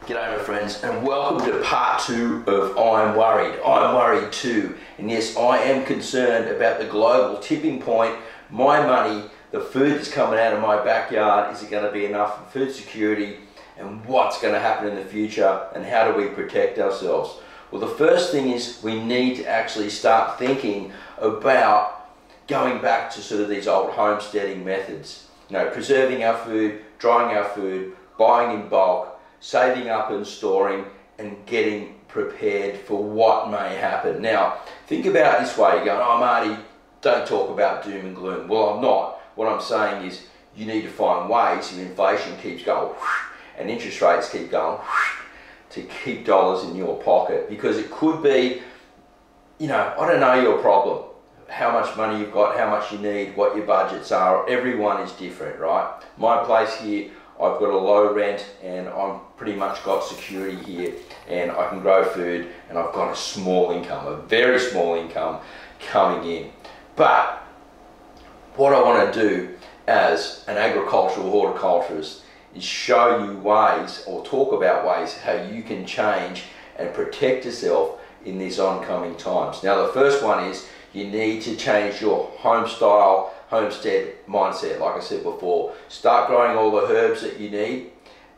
G'day my friends, and welcome to part 2 of I'm Worried. I'm worried too, and yes, I am concerned about the global tipping point. My money, the food that's coming out of my backyard, is it going to be enough for food security, and what's going to happen in the future, and how do we protect ourselves? Well, the first thing is we need to actually start thinking about going back to sort of these old homesteading methods. You know, preserving our food, drying our food, buying in bulk, saving up and storing, and getting prepared for what may happen. Now, think about it this way. You're going, oh Marty, don't talk about doom and gloom. Well, I'm not. What I'm saying is you need to find ways, if inflation keeps going whoosh, and interest rates keep going whoosh, to keep dollars in your pocket. Because it could be, you know, I don't know your problem. How much money you've got, how much you need, what your budgets are. Everyone is different, right? My place here, I've got a low rent and I'm pretty much got security here, and I can grow food, and I've got a small income, a very small income coming in. But what I want to do as an agricultural horticulturist is show you ways, or talk about ways, how you can change and protect yourself in these oncoming times. Now the first one is you need to change your homestead mindset. Like I said before, start growing all the herbs that you need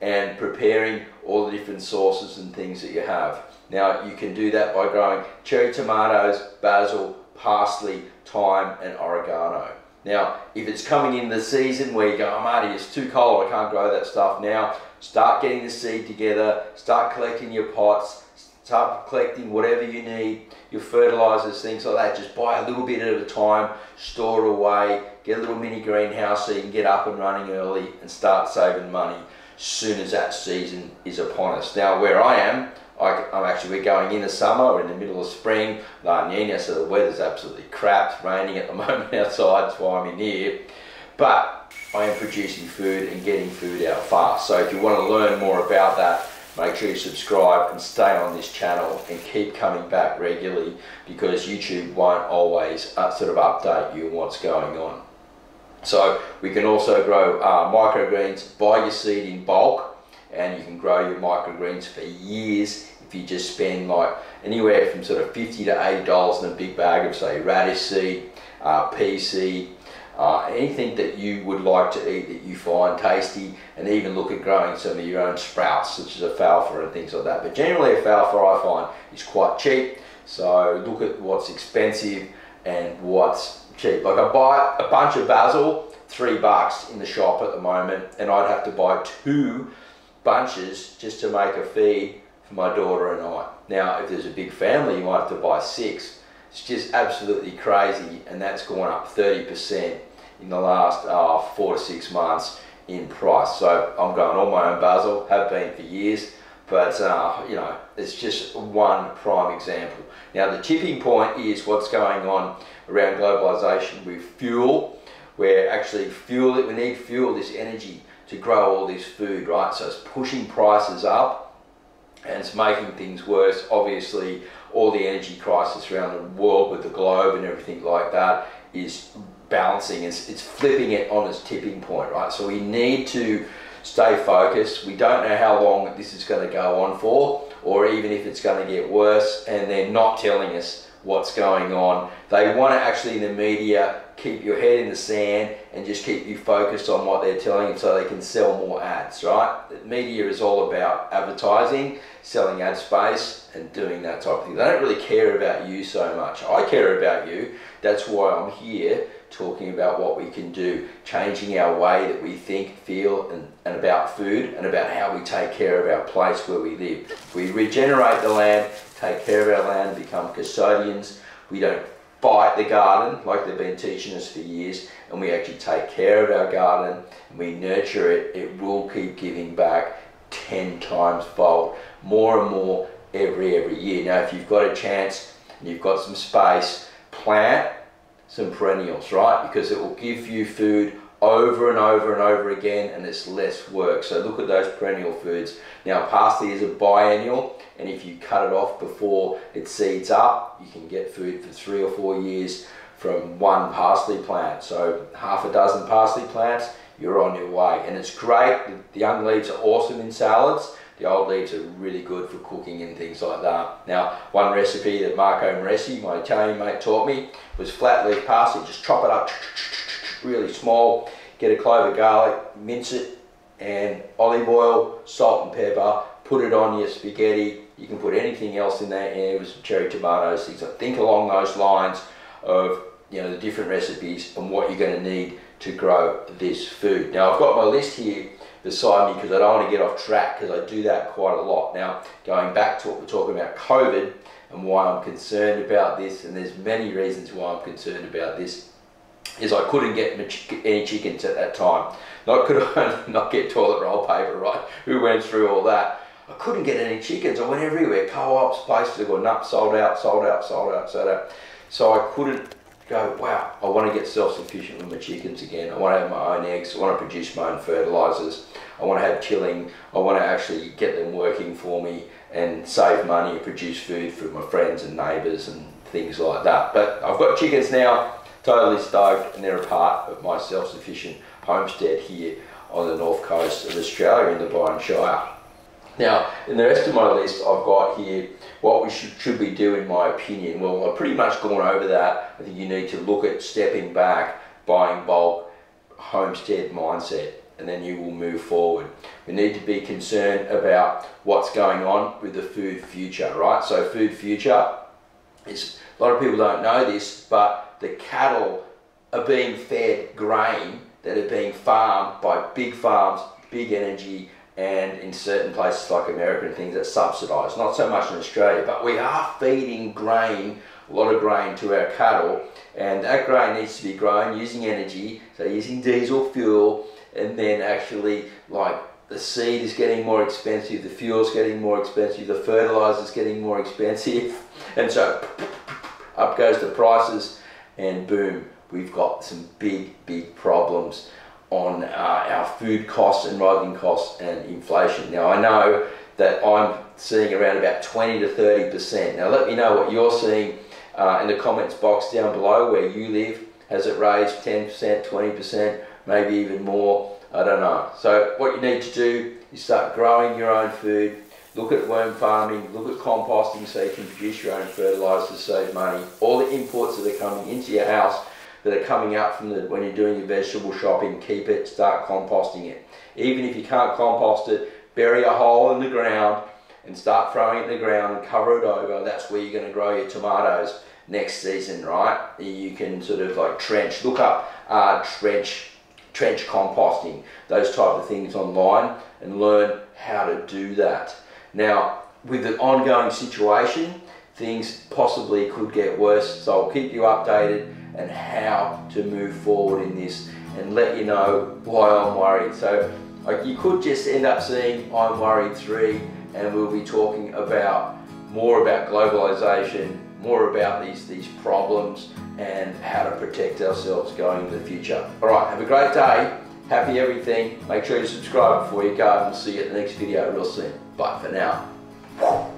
and preparing all the different sauces and things that you have. Now you can do that by growing cherry tomatoes, basil, parsley, thyme and oregano. Now if it's coming in the season where you go, oh Marty, it's too cold, I can't grow that stuff now, start getting the seed together, start collecting your pots, start collecting whatever you need, your fertilizers, things like that. Just buy a little bit at a time, store it away, get a little mini greenhouse so you can get up and running early and start saving money as soon as that season is upon us. Now where I am, we're going in the summer, we're in the middle of spring, La Nina, so the weather's absolutely crap. It's raining at the moment outside, that's why I'm in here. But I am producing food and getting food out fast. So if you want to learn more about that, make sure you subscribe and stay on this channel and keep coming back regularly, because YouTube won't always sort of update you on what's going on. So we can also grow microgreens, buy your seed in bulk, and you can grow your microgreens for years if you just spend like anywhere from sort of $50 to $80 in a big bag of, say, radish seed, pea seed, anything that you would like to eat that you find tasty, and even look at growing some of your own sprouts such as alfalfa and things like that. But generally alfalfa I find is quite cheap, so look at what's expensive and what's cheap. Like I buy a bunch of basil, $3 in the shop at the moment, and I'd have to buy 2 bunches just to make a feed for my daughter and I. Now if there's a big family you might have to buy 6. It's just absolutely crazy, and that's gone up 30% in the last 4 to 6 months in price. So I'm growing all my own basil, have been for years, but you know, it's just one prime example. Now the tipping point is what's going on around globalization with fuel. We're actually we need fuel, this energy, to grow all this food, right? So it's pushing prices up and it's making things worse. Obviously all the energy crisis around the world with the globe and everything like that is balancing, it's flipping it on its tipping point, right? So we need to stay focused. We don't know how long this is going to go on for, or even if it's going to get worse, and they're not telling us what's going on. They want to actually, in the media, keep your head in the sand and just keep you focused on what they're telling you so they can sell more ads, right? The media is all about advertising, selling ad space and doing that type of thing. They don't really care about you so much. I care about you. That's why I'm here talking about what we can do, changing our way that we think, feel and about food, and about how we take care of our place where we live. We regenerate the land, take care of our land, become custodians. We don't fight the garden like they've been teaching us for years, and we actually take care of our garden and we nurture it. It will keep giving back 10 times fold, more and more every year. Now if you've got a chance and you've got some space, plant some perennials, right? Because it will give you food over and over and over again, and it's less work. So look at those perennial foods. Now parsley is a biennial, and if you cut it off before it seeds up, you can get food for 3 or 4 years from one parsley plant. So half a dozen parsley plants, you're on your way. And it's great. The young leaves are awesome in salads. The old leaves are really good for cooking and things like that. Now, one recipe that Marco Maresi, my Italian mate, taught me was flat leaf parsley. Just chop it up really small, get a clove of garlic, mince it, and olive oil, salt and pepper, put it on your spaghetti. You can put anything else in there, and it was cherry tomatoes, things like, think along those lines of, you know, the different recipes and what you're going to need to grow this food. Now, I've got my list here beside me because I don't want to get off track, because I do that quite a lot. Now, going back to what we're talking about, COVID, and why I'm concerned about this, and there's many reasons why I'm concerned about this, is I couldn't get any chickens at that time. Not could I not get toilet roll paper, right? Who went through all that? I couldn't get any chickens. I went everywhere, co-ops, places, I got nuts, sold out. So I couldn't go, wow, I want to get self-sufficient with my chickens again. I want to have my own eggs. I want to produce my own fertilizers. I want to have chilling. I want to actually get them working for me and save money and produce food for my friends and neighbours and things like that. But I've got chickens now, totally stoked, and they're a part of my self-sufficient homestead here on the north coast of Australia in the Byron Shire. Now, in the rest of my list, I've got here what we should be doing, in my opinion. Well, I've pretty much gone over that. I think you need to look at stepping back, buying bulk, homestead mindset, and then you will move forward. We need to be concerned about what's going on with the food future, right? So food future is, a lot of people don't know this, but the cattle are being fed grain that are being farmed by big farms, big energy, and in certain places like America and things, that's subsidised. Not so much in Australia, but we are feeding grain, a lot of grain, to our cattle, and that grain needs to be grown using energy, so using diesel fuel, and then actually, like, the seed is getting more expensive, the fuel's getting more expensive, the fertilizer's getting more expensive, and so up goes the prices, and boom, we've got some big problems on our food costs and rising costs and inflation. Now, I know that I'm seeing around about 20 to 30%. Now, let me know what you're seeing in the comments box down below where you live. Has it raised 10%, 20%, maybe even more? I don't know. So what you need to do is start growing your own food. Look at worm farming, look at composting so you can produce your own fertilizers, save money. All the imports that are coming into your house that are coming out from when you're doing your vegetable shopping, keep it, start composting it. Even if you can't compost it, bury a hole in the ground and start throwing it in the ground and cover it over. That's where you're going to grow your tomatoes next season, right? You can sort of like trench, look up trench composting, those type of things online, and learn how to do that. Now, with the ongoing situation, things possibly could get worse, so I'll keep you updated and how to move forward in this and let you know why I'm worried. So you could just end up seeing I'm Worried 3, and we'll be talking about more about globalization, more about these problems and how to protect ourselves going into the future. All right, have a great day, happy everything. Make sure you subscribe before you go, and we'll see you at the next video real soon. Bye for now.